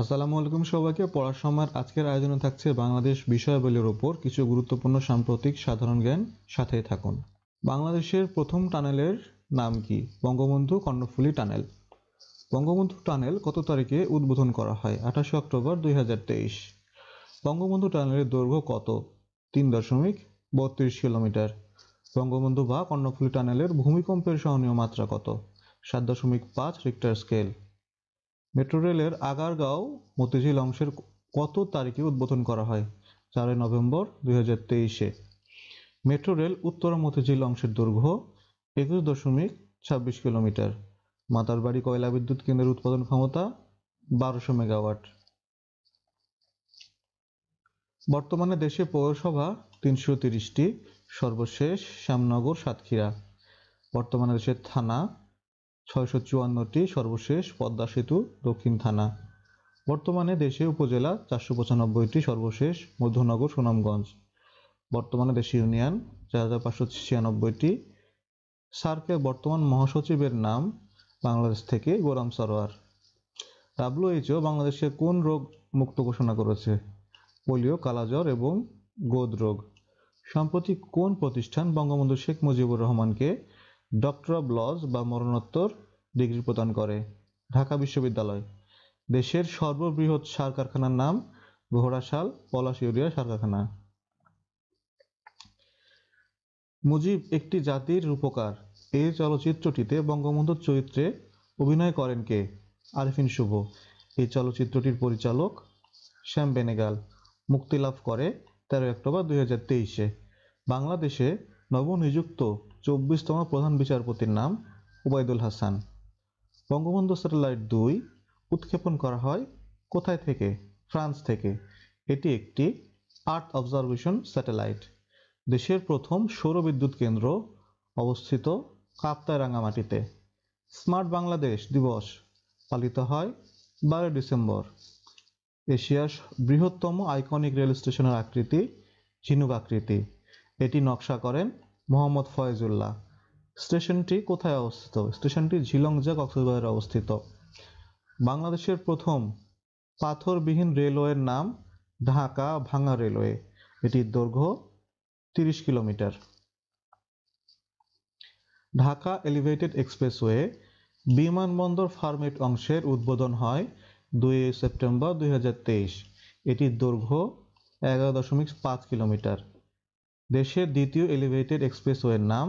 আসসালামু আলাইকুম সবাইকে। পড়ার সময়ের আজকের আয়োজনে থাকছে বাংলাদেশ বিষয়াবলীর উপর কিছু গুরুত্বপূর্ণ সাম্প্রতিক সাধারণ জ্ঞান। সাথেই থাকুন। বাংলাদেশের প্রথম টানেলের নাম কি? বঙ্গবন্ধু কর্ণফুলী টানেল। বঙ্গবন্ধু টানেল কত তারিখে উদ্বোধন করা হয়? 28 অক্টোবর 2023। বঙ্গবন্ধু টানেলের দৈর্ঘ্য কত? 3.32 কিলোমিটার। বঙ্গবন্ধু বা কর্ণফুলী টানেলের ভূমিকম্পের সহনীয় মাত্রা কত? 7.5 রিক্টার স্কেল। মেট্রো রেলের আগারগাঁও মতিঝিল অংশের কত তারিখে উদ্বোধন করা হয়? 4 নভেম্বর 2023-এ। মেট্রো রেল উত্তরা মতিঝিল অংশের দৈর্ঘ্য 21.26 কিলোমিটার। মাতারবাড়ি কয়লা বিদ্যুৎ কেন্দ্রের উৎপাদন ক্ষমতা 1200 মেগাওয়াট। বর্তমানে দেশে পৌরসভা 330টি, সর্বশেষ শ্যামনগর সাতক্ষীরা। বর্তমানে দেশের থানা 654টি, সর্বশেষ পদ্মা সেতু দক্ষিণ থানা। বর্তমানে দেশে উপজেলা 495টি, সর্বশেষ মধ্যনগর সুনামগঞ্জ। বর্তমানে দেশে ইউনিয়ন 4596টি। সার্কের বর্তমান মহাসচিবের নাম বাংলাদেশ থেকে গোলাম সরোয়ার। WHO বাংলাদেশে কোন রোগ মুক্ত ঘোষণা করেছে? পোলিও, কালাজ্বর এবং গোদ রোগ। সম্প্রতি কোন প্রতিষ্ঠান বঙ্গবন্ধু শেখ মুজিবুর রহমানকে ডক্টর অব লজ বা মরণোত্তর ডিগ্রি প্রদান করে? ঢাকা বিশ্ববিদ্যালয়। দেশের সর্ববৃহৎ সার কারখানার নাম ঘোড়াশাল পলাশ ইউরিয়া সার কারখানা। মুজিব একটি জাতির রূপকার। এই চলচ্চিত্রটিতে বঙ্গবন্ধুর চরিত্রে অভিনয় করেন কে? আরিফিন শুভ। এই চলচ্চিত্রটির পরিচালক শ্যাম বেনেগাল। মুক্তি লাভ করে 13 অক্টোবর 2023-এ। বাংলাদেশে নবনিযুক্ত 24তম প্রধান বিচারপতির নাম ওবায়দুল হাসান। বঙ্গবন্ধু স্যাটেলাইট 2 উৎক্ষেপণ করা হয় কোথায় থেকে? ফ্রান্স থেকে। এটি একটি আর্থ অবজারভেশন স্যাটেলাইট। দেশের প্রথম সৌর বিদ্যুৎ কেন্দ্র অবস্থিত কাপ্তাই রাঙ্গামাটিতে। স্মার্ট বাংলাদেশ দিবস পালিত হয় 12 ডিসেম্বর। এশিয়ার বৃহত্তম আইকনিক রেল স্টেশনের আকৃতি ঝিনুক আকৃতি। এটি নকশা করেন মোহাম্মদ ফয়েজুল্লাহ। স্টেশনটি কোথায় অবস্থিত? স্টেশনটি ঝিলংজা কক্সবাজারে অবস্থিত। বাংলাদেশের প্রথম পাথরবিহীন রেলওয়ের নাম ঢাকা ভাঙা রেলওয়ে। এটির দৈর্ঘ্য 30 কিলোমিটার। ঢাকা এলিভেটেড এক্সপ্রেসওয়ে বিমানবন্দর ফার্মেট অংশের উদ্বোধন হয় 2 সেপ্টেম্বর 2023। এটির দৈর্ঘ্য 11.5 কিলোমিটার। দেশের দ্বিতীয় এলিভেটেড এক্সপ্রেসওয়ের নাম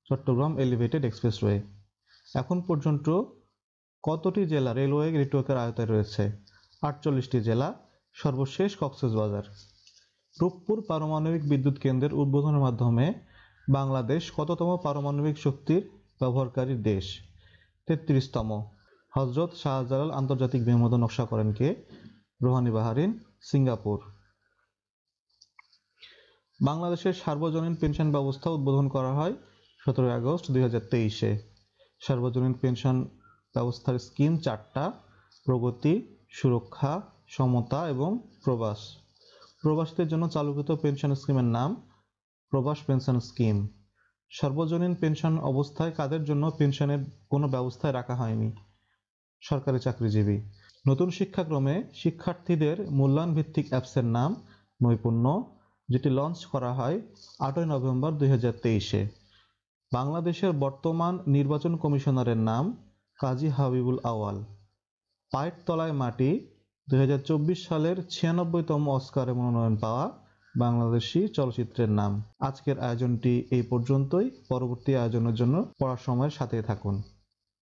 চট্টগ্রাম এলিভেটেড এক্সপ্রেসওয়ে। এখন পর্যন্ত কতটি জেলা রেলওয়ে নেটওয়ার্কের আওতায় রয়েছে? 48টি জেলা, সর্বশেষ কক্সবাজার। রূপপুর পারমাণবিক বিদ্যুৎ কেন্দ্রের উদ্বোধনের মাধ্যমে বাংলাদেশ কততম পারমাণবিক শক্তির ব্যবহারকারী দেশ? 33তম। হজরত শাহজালাল আন্তর্জাতিক বিমানবন্দর নকশা করেন কে? রোহানি বাহারিন, সিঙ্গাপুর। বাংলাদেশের সার্বজনীন পেনশন ব্যবস্থা উদ্বোধন করা হয় 17 আগস্ট 2023-এ। সার্বজনীন পেনশন ব্যবস্থার স্কিম 4টা: প্রগতি, সুরক্ষা, সমতা এবং প্রবাস। প্রবাসীদের জন্য চালুকৃত পেনশন স্কিমের নাম প্রবাস পেনশন স্কিম। সর্বজনীন পেনশন অবস্থায় কাদের জন্য পেনশনের কোনো ব্যবস্থায় রাখা হয়নি? সরকারি চাকরিজীবী। নতুন শিক্ষাক্রমে শিক্ষার্থীদের মূল্যায়ন ভিত্তিক অ্যাপসের নাম নৈপুণ্য, যেটি লঞ্চ করা হয় 8 নভেম্বর 2023-এ। বাংলাদেশের বর্তমান নির্বাচন কমিশনারের নাম কাজী হাবিবুল আওয়াল। পায়ের তলায় মাটি 2024 সালের 96তম অস্কারে মনোনয়ন পাওয়া বাংলাদেশি চলচ্চিত্রের নাম। আজকের আয়োজনটি এই পর্যন্তই। পরবর্তী আয়োজনের জন্য পড়ার সময়ের সাথেই থাকুন।